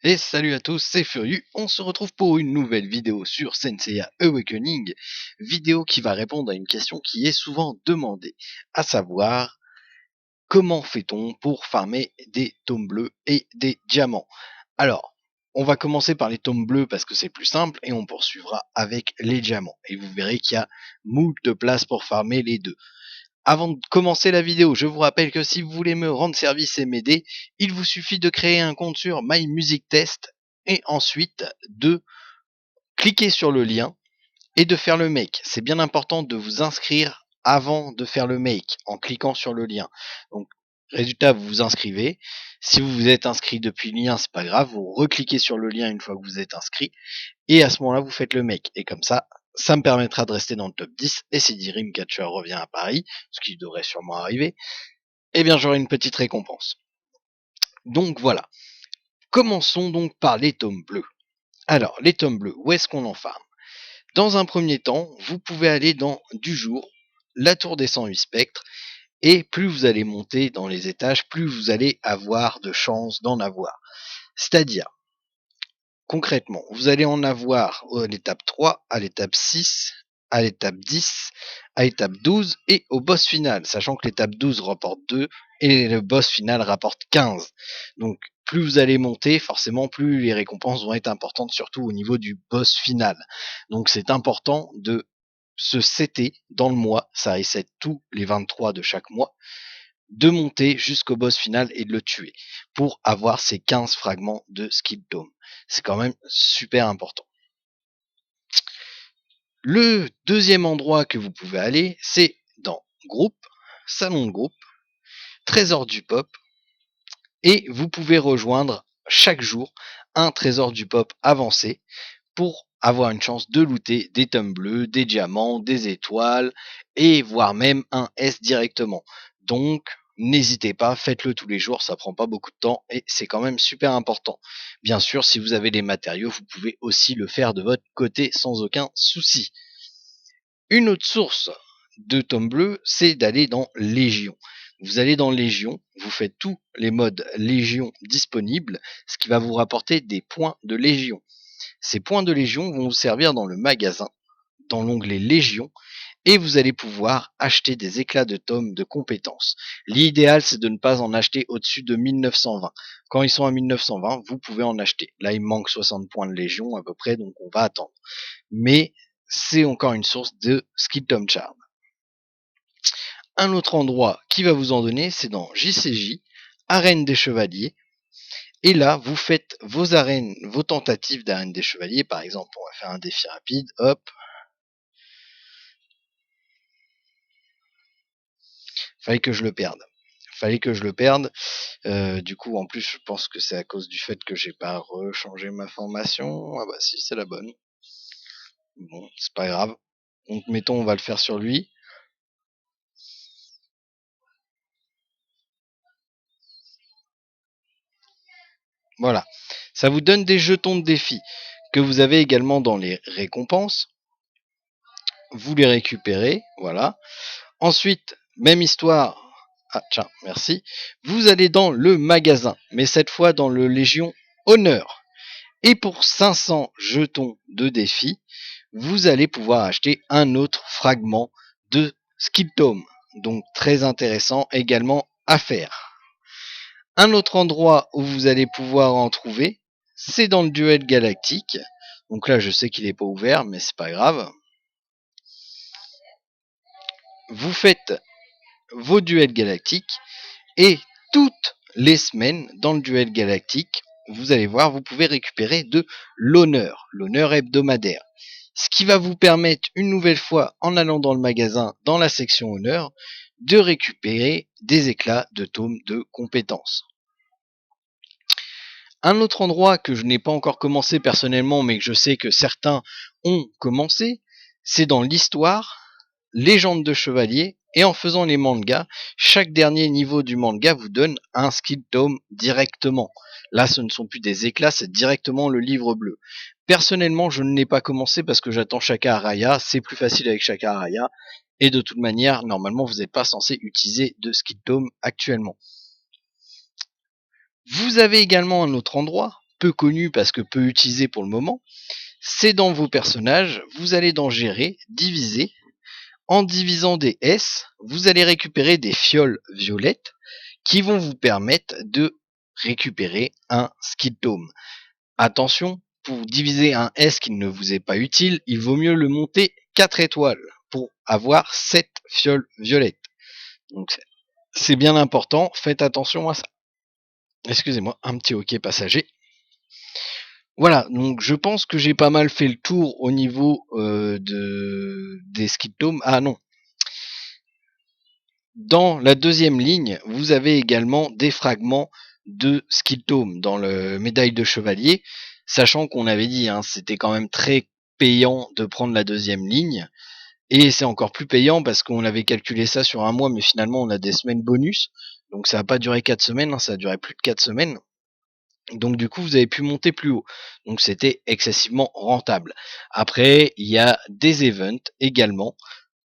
Et salut à tous, c'est Furieux, on se retrouve pour une nouvelle vidéo sur Senseiya Awakening, vidéo qui va répondre à une question qui est souvent demandée, à savoir, comment fait-on pour farmer des tomes bleus et des diamants? Alors, on va commencer par les tomes bleus parce que c'est plus simple et on poursuivra avec les diamants. Et vous verrez qu'il y a moult de place pour farmer les deux. Avant de commencer la vidéo, je vous rappelle que si vous voulez me rendre service et m'aider, il vous suffit de créer un compte sur My Music Test et ensuite de cliquer sur le lien et de faire le make. C'est bien important de vous inscrire avant de faire le make en cliquant sur le lien. Donc, résultat, vous vous inscrivez. Si vous vous êtes inscrit depuis le lien, c'est pas grave, vous recliquez sur le lien une fois que vous êtes inscrit et à ce moment-là, vous faites le make. Et comme ça me permettra de rester dans le top 10. Et si Dreamcatcher revient à Paris, ce qui devrait sûrement arriver, eh bien j'aurai une petite récompense. Donc voilà. Commençons donc par les tomes bleus. Alors, les tomes bleus, où est-ce qu'on en farme? Dans un premier temps, vous pouvez aller dans du jour, la tour des 108 spectres, et plus vous allez monter dans les étages, plus vous allez avoir de chances d'en avoir. C'est-à-dire, concrètement, vous allez en avoir à l'étape 3, à l'étape 6, à l'étape 10, à l'étape 12 et au boss final, sachant que l'étape 12 rapporte 2 et le boss final rapporte 15. Donc plus vous allez monter, forcément plus les récompenses vont être importantes, surtout au niveau du boss final. Donc c'est important de se setter dans le mois, ça reset tous les 23 de chaque mois, de monter jusqu'au boss final et de le tuer pour avoir ces 15 fragments de Skill Dome. C'est quand même super important. Le deuxième endroit que vous pouvez aller, c'est dans groupe, salon de groupe, trésor du pop, et vous pouvez rejoindre chaque jour un trésor du pop avancé pour avoir une chance de looter des tomes bleus, des diamants, des étoiles, et voire même un S directement. Donc, n'hésitez pas, faites-le tous les jours, ça prend pas beaucoup de temps et c'est quand même super important. Bien sûr, si vous avez les matériaux, vous pouvez aussi le faire de votre côté sans aucun souci. Une autre source de tomes bleus, c'est d'aller dans Légion. Vous allez dans Légion, vous faites tous les modes Légion disponibles, ce qui va vous rapporter des points de Légion. Ces points de Légion vont vous servir dans le magasin, dans l'onglet Légion, et vous allez pouvoir acheter des éclats de tomes de compétences. L'idéal, c'est de ne pas en acheter au-dessus de 1920. Quand ils sont à 1920, vous pouvez en acheter. Là, il manque 60 points de Légion à peu près, donc on va attendre. Mais c'est encore une source de Skill Tome Charm. Un autre endroit qui va vous en donner, c'est dans JCJ, Arène des Chevaliers. Et là, vous faites vos arènes, vos tentatives d'arène des chevaliers. Par exemple, on va faire un défi rapide. Hop. Fallait que je le perde. Du coup, en plus, je pense que c'est à cause du fait que j'ai pas rechangé ma formation. Ah bah si, c'est la bonne. Bon, c'est pas grave. Donc, mettons, on va le faire sur lui. Voilà. Ça vous donne des jetons de défi que vous avez également dans les récompenses. Vous les récupérez, voilà. Ensuite, même histoire. Ah tiens, merci. Vous allez dans le magasin, mais cette fois dans le Légion Honneur. Et pour 500 jetons de défi, vous allez pouvoir acheter un autre fragment de Skill Tome. Donc très intéressant également à faire. Un autre endroit où vous allez pouvoir en trouver, c'est dans le duel galactique. Donc là, je sais qu'il n'est pas ouvert, mais c'est pas grave. Vous faites vos duels galactiques et toutes les semaines dans le duel galactique, vous allez voir, vous pouvez récupérer de l'honneur hebdomadaire. Ce qui va vous permettre une nouvelle fois, en allant dans le magasin, dans la section honneur, de récupérer des éclats de tomes de compétences. Un autre endroit que je n'ai pas encore commencé personnellement, mais que je sais que certains ont commencé, c'est dans l'histoire, légende de chevalier, et en faisant les mangas, chaque dernier niveau du manga vous donne un skill tome directement. Là, ce ne sont plus des éclats, c'est directement le livre bleu. Personnellement, je ne l'ai pas commencé parce que j'attends Shaka Araya, c'est plus facile avec Shaka Araya, et de toute manière, normalement, vous n'êtes pas censé utiliser de skill tome actuellement. Vous avez également un autre endroit peu connu parce que peu utilisé pour le moment, c'est dans vos personnages, vous allez dans gérer, diviser. En divisant des S, vous allez récupérer des fioles violettes qui vont vous permettre de récupérer un skill tome. Attention, pour diviser un S qui ne vous est pas utile, il vaut mieux le monter 4 étoiles pour avoir 7 fioles violettes. Donc c'est bien important, faites attention à ça. Excusez-moi, un petit hoquet passager. Voilà, donc je pense que j'ai pas mal fait le tour au niveau des skill tomes. Ah non. Dans la deuxième ligne, vous avez également des fragments de skill tome dans le médaille de chevalier, sachant qu'on avait dit, hein, c'était quand même très payant de prendre la deuxième ligne, et c'est encore plus payant parce qu'on avait calculé ça sur un mois, mais finalement on a des semaines bonus, donc ça n'a pas duré 4 semaines, hein, ça a duré plus de 4 semaines. Donc du coup, vous avez pu monter plus haut. Donc c'était excessivement rentable. Après, il y a des events également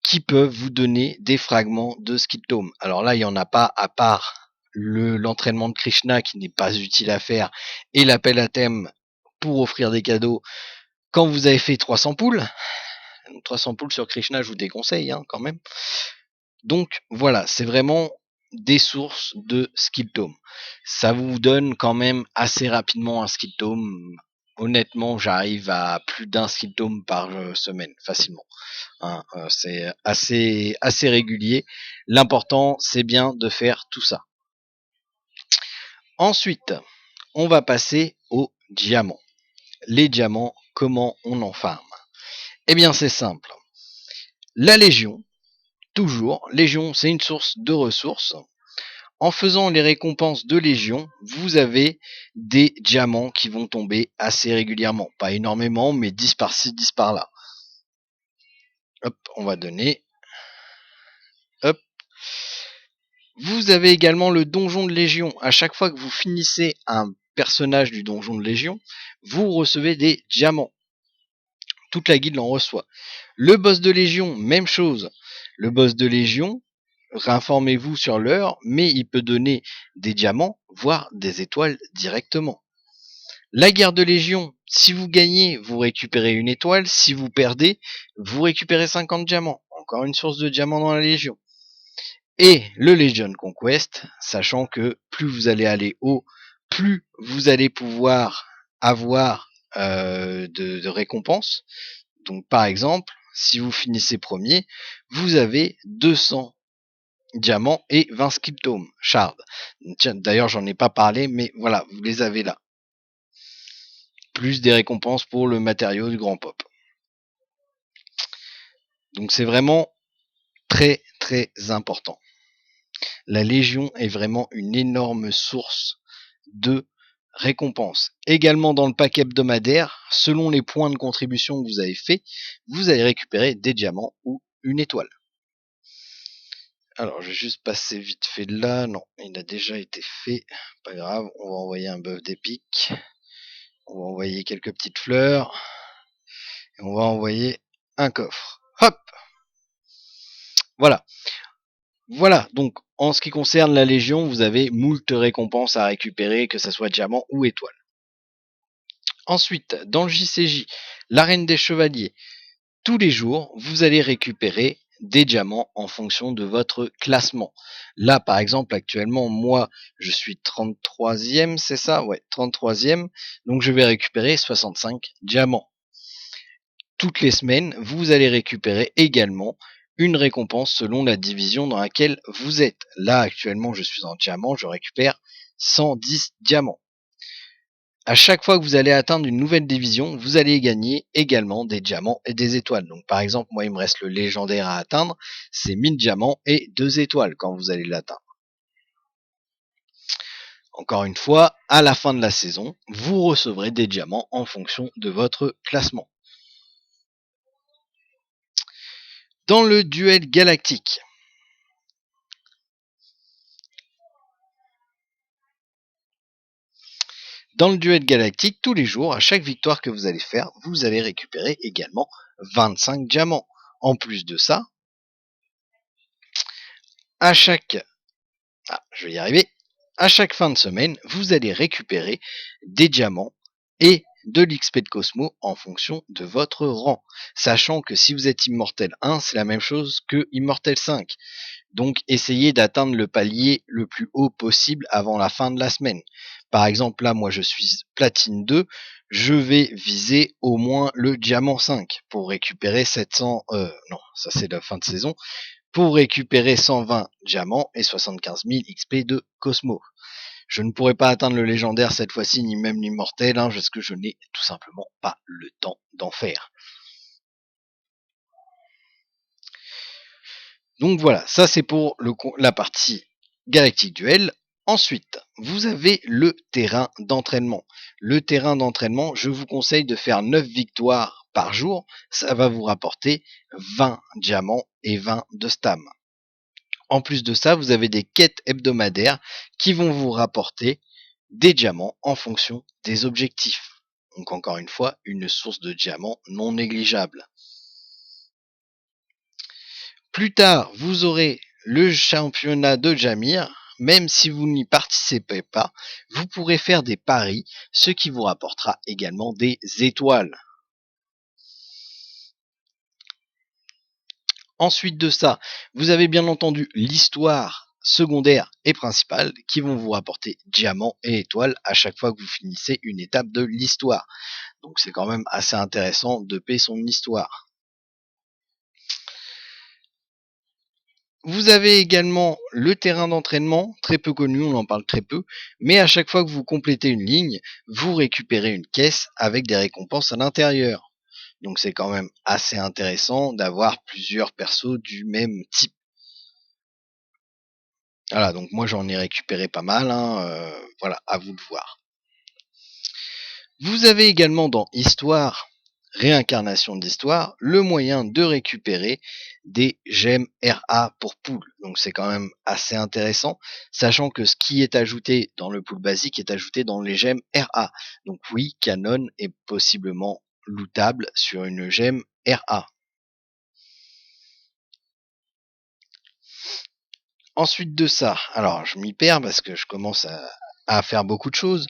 qui peuvent vous donner des fragments de skill tome. Alors là, il n'y en a pas à part l'entraînement de Krishna qui n'est pas utile à faire et l'appel à thème pour offrir des cadeaux quand vous avez fait 300 poules. 300 poules sur Krishna, je vous déconseille hein, quand même. Donc voilà, c'est vraiment des sources de skill tome. Ça vous donne quand même assez rapidement un skill tome. Honnêtement, j'arrive à plus d'un skill tome par semaine, facilement. Hein, c'est assez régulier. L'important, c'est bien de faire tout ça. Ensuite, on va passer aux diamants. Les diamants, comment on en farme? Eh bien, c'est simple. La Légion, toujours, Légion, c'est une source de ressources. En faisant les récompenses de Légion, vous avez des diamants qui vont tomber assez régulièrement. Pas énormément, mais 10 par-ci, 10 par-là. Hop, on va donner. Hop. Vous avez également le donjon de Légion. À chaque fois que vous finissez un personnage du donjon de Légion, vous recevez des diamants. Toute la guilde en reçoit. Le boss de Légion, même chose. Le boss de Légion, informez-vous sur l'heure, mais il peut donner des diamants, voire des étoiles directement. La guerre de Légion, si vous gagnez, vous récupérez une étoile, si vous perdez, vous récupérez 50 diamants. Encore une source de diamants dans la Légion. Et le Legion Conquest, sachant que plus vous allez aller haut, plus vous allez pouvoir avoir de récompenses. Donc par exemple, si vous finissez premier, vous avez 200 diamants et 20 skill tomes, shard. D'ailleurs, j'en ai pas parlé, mais voilà, vous les avez là. Plus des récompenses pour le matériau du grand pop. Donc c'est vraiment très très important. La Légion est vraiment une énorme source de récompenses. Également dans le pack hebdomadaire, selon les points de contribution que vous avez fait, vous allez récupérer des diamants ou une étoile. Alors je vais juste passer vite fait là, non, il a déjà été fait, pas grave, on va envoyer un bœuf d'épique, on va envoyer quelques petites fleurs, et on va envoyer un coffre. Hop, voilà. Voilà, donc en ce qui concerne la Légion, vous avez moult récompenses à récupérer, que ce soit diamant ou étoile. Ensuite, dans le JCJ, l'arène des chevaliers, tous les jours, vous allez récupérer des diamants en fonction de votre classement. Là, par exemple, actuellement, moi, je suis 33e, c'est ça? Ouais, 33e. Donc, je vais récupérer 65 diamants. Toutes les semaines, vous allez récupérer également une récompense selon la division dans laquelle vous êtes. Là, actuellement, je suis en diamant, je récupère 110 diamants. À chaque fois que vous allez atteindre une nouvelle division, vous allez gagner également des diamants et des étoiles. Donc par exemple, moi il me reste le légendaire à atteindre, c'est 1000 diamants et 2 étoiles quand vous allez l'atteindre. Encore une fois, à la fin de la saison, vous recevrez des diamants en fonction de votre classement. Dans le duel galactique, tous les jours, à chaque victoire que vous allez faire, vous allez récupérer également 25 diamants. En plus de ça, à chaque je vais y arriver. À chaque fin de semaine, vous allez récupérer des diamants et de l'XP de Cosmo en fonction de votre rang. Sachant que si vous êtes Immortel 1, c'est la même chose que Immortel 5. Donc essayez d'atteindre le palier le plus haut possible avant la fin de la semaine. Par exemple, là, moi je suis Platine 2, je vais viser au moins le Diamant 5 pour récupérer 700... non, ça c'est la fin de saison. Pour récupérer 120 diamants et 75 000 XP de Cosmo. Je ne pourrai pas atteindre le légendaire cette fois-ci, ni même l'immortel, parce que je n'ai tout simplement pas le temps d'en faire. Donc voilà, ça c'est pour la partie Galactic Duel. Ensuite, vous avez le terrain d'entraînement. Le terrain d'entraînement, je vous conseille de faire 9 victoires par jour. Ça va vous rapporter 20 diamants et 20 de stam. En plus de ça, vous avez des quêtes hebdomadaires qui vont vous rapporter des diamants en fonction des objectifs. Donc encore une fois, une source de diamants non négligeable. Plus tard, vous aurez le championnat de Jamir. Même si vous n'y participez pas, vous pourrez faire des paris, ce qui vous rapportera également des étoiles. Ensuite de ça, vous avez bien entendu l'histoire secondaire et principale qui vont vous rapporter diamants et étoiles à chaque fois que vous finissez une étape de l'histoire. Donc c'est quand même assez intéressant de payer son histoire. Vous avez également le terrain d'entraînement, très peu connu, on en parle très peu, mais à chaque fois que vous complétez une ligne, vous récupérez une caisse avec des récompenses à l'intérieur. Donc c'est quand même assez intéressant d'avoir plusieurs persos du même type. Voilà, donc moi j'en ai récupéré pas mal, voilà, à vous de voir. Vous avez également dans Histoire, Réincarnation d'Histoire, le moyen de récupérer des gemmes RA pour pool. Donc c'est quand même assez intéressant, sachant que ce qui est ajouté dans le pool basique est ajouté dans les gemmes RA. Donc oui, Canon est possiblement lootable sur une gemme RA. Ensuite de ça, alors je m'y perds parce que je commence à faire beaucoup de choses.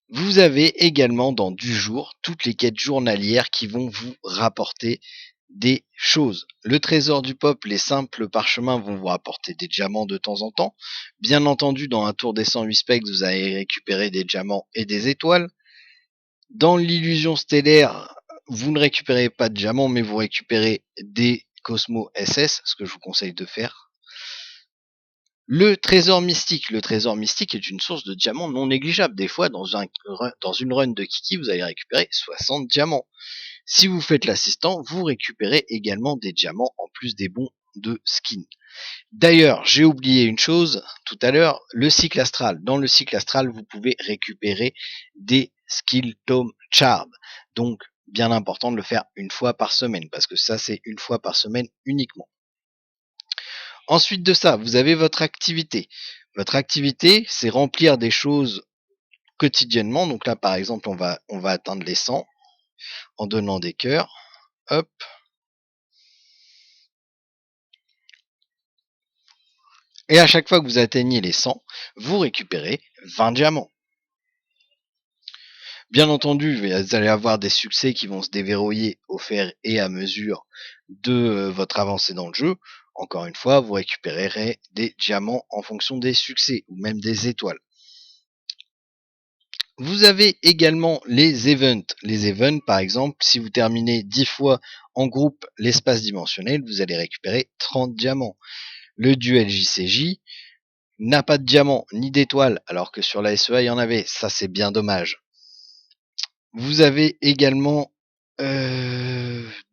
Vous avez également dans du jour toutes les quêtes journalières qui vont vous rapporter des choses. Le trésor du peuple, les simples parchemins vont vous rapporter des diamants de temps en temps. Bien entendu, dans un tour des 108 specs, vous allez récupérer des diamants et des étoiles. Dans l'illusion stellaire, vous ne récupérez pas de diamants, mais vous récupérez des Cosmo SS, ce que je vous conseille de faire. Le trésor mystique. Le trésor mystique est une source de diamants non négligeable. Des fois, dans une run de Kiki, vous allez récupérer 60 diamants. Si vous faites l'assistant, vous récupérez également des diamants en plus des bons de skin. D'ailleurs, j'ai oublié une chose tout à l'heure, le cycle astral. Dans le cycle astral, vous pouvez récupérer des skill tome chard. Donc, bien important de le faire une fois par semaine, parce que ça, c'est une fois par semaine uniquement. Ensuite de ça, vous avez votre activité. Votre activité, c'est remplir des choses quotidiennement. Donc là, par exemple, on va atteindre les 100 en donnant des cœurs. Hop. Et à chaque fois que vous atteignez les 100, vous récupérez 20 diamants. Bien entendu, vous allez avoir des succès qui vont se déverrouiller au fur et à mesure de votre avancée dans le jeu. Encore une fois, vous récupérerez des diamants en fonction des succès ou même des étoiles. Vous avez également les events. Les events, par exemple, si vous terminez 10 fois en groupe l'espace dimensionnel, vous allez récupérer 30 diamants. Le duel JCJ n'a pas de diamants ni d'étoiles, alors que sur la SEA, il y en avait. Ça, c'est bien dommage. Vous avez également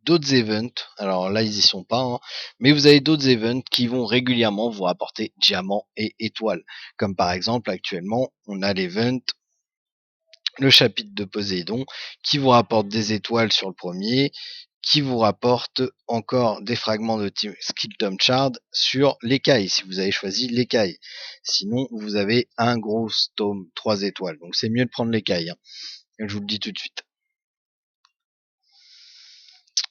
d'autres events. Alors là, ils y sont pas, mais vous avez d'autres events qui vont régulièrement vous rapporter diamants et étoiles. Comme par exemple, actuellement, on a l'event le chapitre de Poséidon, qui vous rapporte des étoiles sur le premier, qui vous rapporte encore des fragments de Skill Tom Shard sur l'écaille, si vous avez choisi l'écaille. Sinon, vous avez un gros tome 3 étoiles. Donc c'est mieux de prendre l'écaille. Je vous le dis tout de suite.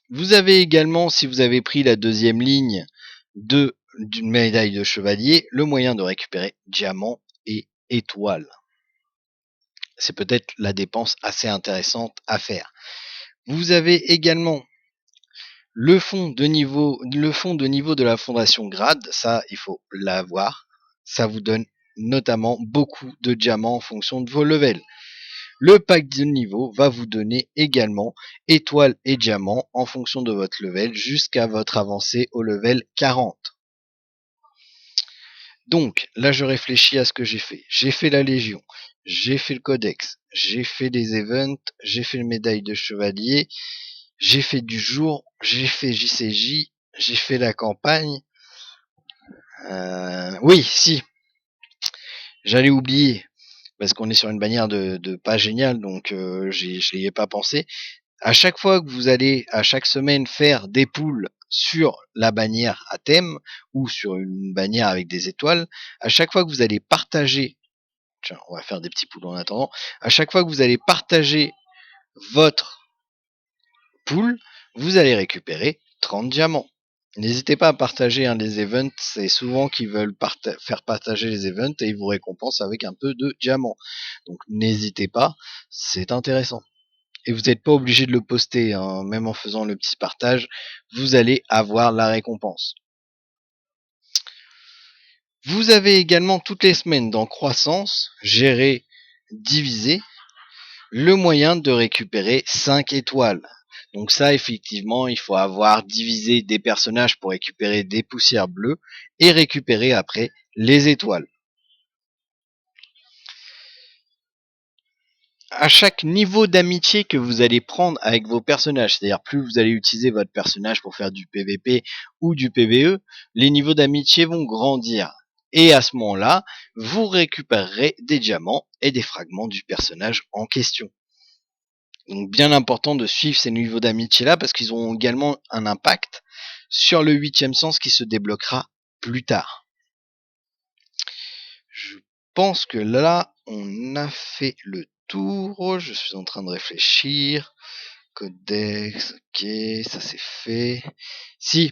Vous avez également, si vous avez pris la deuxième ligne d'une médaille de chevalier, le moyen de récupérer diamants et étoiles. c'est peut-être la dépense assez intéressante à faire. Vous avez également le fonds de niveau de la fondation Grade, ça il faut l'avoir. Ça vous donne notamment beaucoup de diamants en fonction de vos levels. Le pack de niveau va vous donner également étoiles et diamants en fonction de votre level jusqu'à votre avancée au level 40. Donc là je réfléchis à ce que j'ai fait. J'ai fait la Légion, j'ai fait le Codex, j'ai fait des events, j'ai fait le médaille de chevalier, j'ai fait du jour, j'ai fait JCJ, j'ai fait la campagne. Oui, si, j'allais oublier, parce qu'on est sur une bannière de pas génial, donc je n'y ai pas pensé. À chaque fois que vous allez, à chaque semaine, faire des poules sur la bannière à thème, ou sur une bannière avec des étoiles, à chaque fois que vous allez partager, tiens, on va faire des petits poules en attendant, à chaque fois que vous allez partager votre pool, vous allez récupérer 30 diamants. N'hésitez pas à partager les events, c'est souvent qu'ils veulent faire partager les events et ils vous récompensent avec un peu de diamants. Donc n'hésitez pas, c'est intéressant. Et vous n'êtes pas obligé de le poster, hein. Même en faisant le petit partage, vous allez avoir la récompense. Vous avez également toutes les semaines dans Croissance, Gérer, Diviser, le moyen de récupérer 5 étoiles. Donc ça, effectivement, il faut avoir divisé des personnages pour récupérer des poussières bleues et récupérer après les étoiles. À chaque niveau d'amitié que vous allez prendre avec vos personnages, c'est-à-dire plus vous allez utiliser votre personnage pour faire du PVP ou du PVE, les niveaux d'amitié vont grandir. Et à ce moment-là, vous récupérerez des diamants et des fragments du personnage en question. Donc bien important de suivre ces niveaux d'amitié là parce qu'ils ont également un impact sur le 8e sens qui se débloquera plus tard. Je pense que là on a fait le tour. Je suis en train de réfléchir. Codex, ok, ça c'est fait. Si,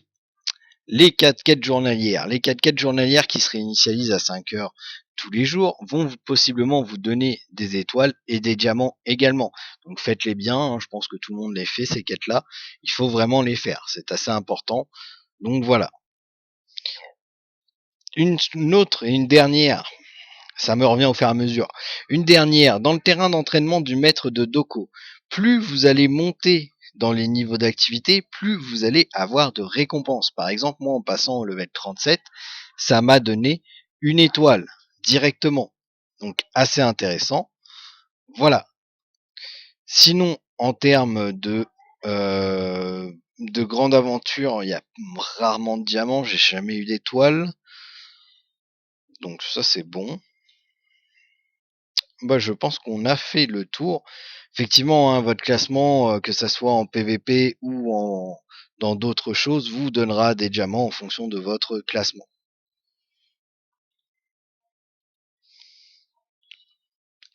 les 4 quêtes journalières. Les 4 quêtes journalières qui se réinitialisent à 5 heures tous les jours vont possiblement vous donner des étoiles et des diamants également. Donc faites-les bien, hein, je pense que tout le monde les fait ces quêtes-là. Il faut vraiment les faire, c'est assez important. Donc voilà. Une autre et une dernière, ça me revient au fur et à mesure. Une dernière, dans le terrain d'entraînement du maître de Doko, plus vous allez monter dans les niveaux d'activité, plus vous allez avoir de récompenses. Par exemple, moi en passant au level 37, ça m'a donné une étoile directement. Donc assez intéressant. Voilà. Sinon, en termes de grande aventure, il y a rarement de diamants, j'ai jamais eu d'étoiles. Donc ça c'est bon. Bah, je pense qu'on a fait le tour. Effectivement, hein, votre classement, que ça soit en PVP ou dans d'autres choses, vous donnera des diamants en fonction de votre classement.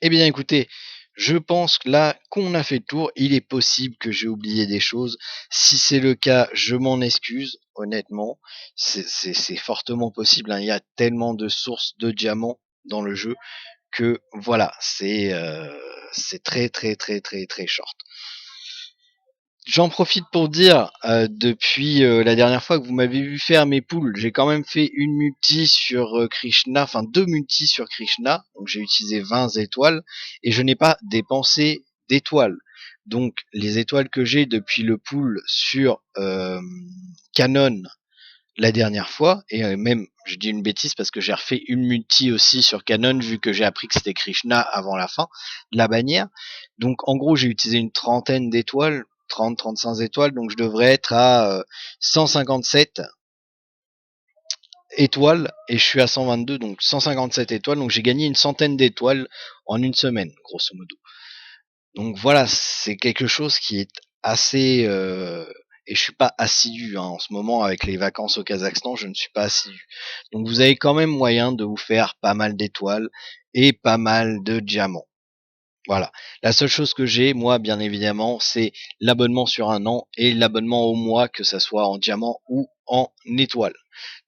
Eh bien, écoutez, je pense que là qu'on a fait le tour, il est possible que j'ai oublié des choses. Si c'est le cas, je m'en excuse, honnêtement. C'est fortement possible, hein. Il y a tellement de sources de diamants dans le jeu que voilà, c'est très très très très très short. J'en profite pour dire, depuis la dernière fois que vous m'avez vu faire mes poules, j'ai quand même fait une multi sur Krishna, enfin 2 multis sur Krishna, donc j'ai utilisé 20 étoiles, et je n'ai pas dépensé d'étoiles. Donc les étoiles que j'ai depuis le pool sur Canon la dernière fois, et même, je dis une bêtise parce que j'ai refait une multi aussi sur Canon vu que j'ai appris que c'était Krishna avant la fin de la bannière. Donc en gros j'ai utilisé une trentaine d'étoiles, 30-35 étoiles, donc je devrais être à 157 étoiles et je suis à 122, donc 157 étoiles, donc j'ai gagné une centaine d'étoiles en une semaine, grosso modo. Donc voilà, c'est quelque chose qui est assez et je suis pas assidu, hein, en ce moment avec les vacances au Kazakhstan, je ne suis pas assidu. Donc vous avez quand même moyen de vous faire pas mal d'étoiles et pas mal de diamants. Voilà. La seule chose que j'ai, moi, bien évidemment, c'est l'abonnement sur un an et l'abonnement au mois, que ça soit en diamant ou en étoile.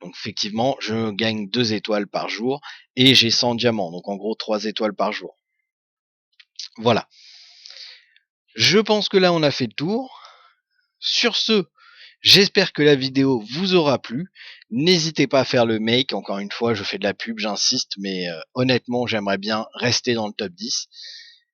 Donc effectivement, je gagne 2 étoiles par jour et j'ai 100 diamants, donc en gros 3 étoiles par jour. Voilà. Je pense que là on a fait le tour. Sur ce, j'espère que la vidéo vous aura plu. N'hésitez pas à faire le make. Encore une fois, je fais de la pub, j'insiste, mais honnêtement, j'aimerais bien rester dans le top 10.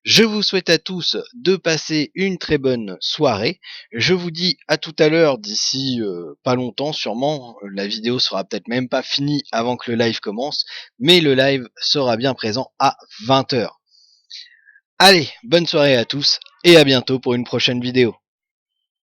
Je vous souhaite à tous de passer une très bonne soirée. Je vous dis à tout à l'heure, d'ici pas longtemps sûrement. La vidéo sera peut-être même pas finie avant que le live commence, mais le live sera bien présent à 20 h. Allez, bonne soirée à tous et à bientôt pour une prochaine vidéo.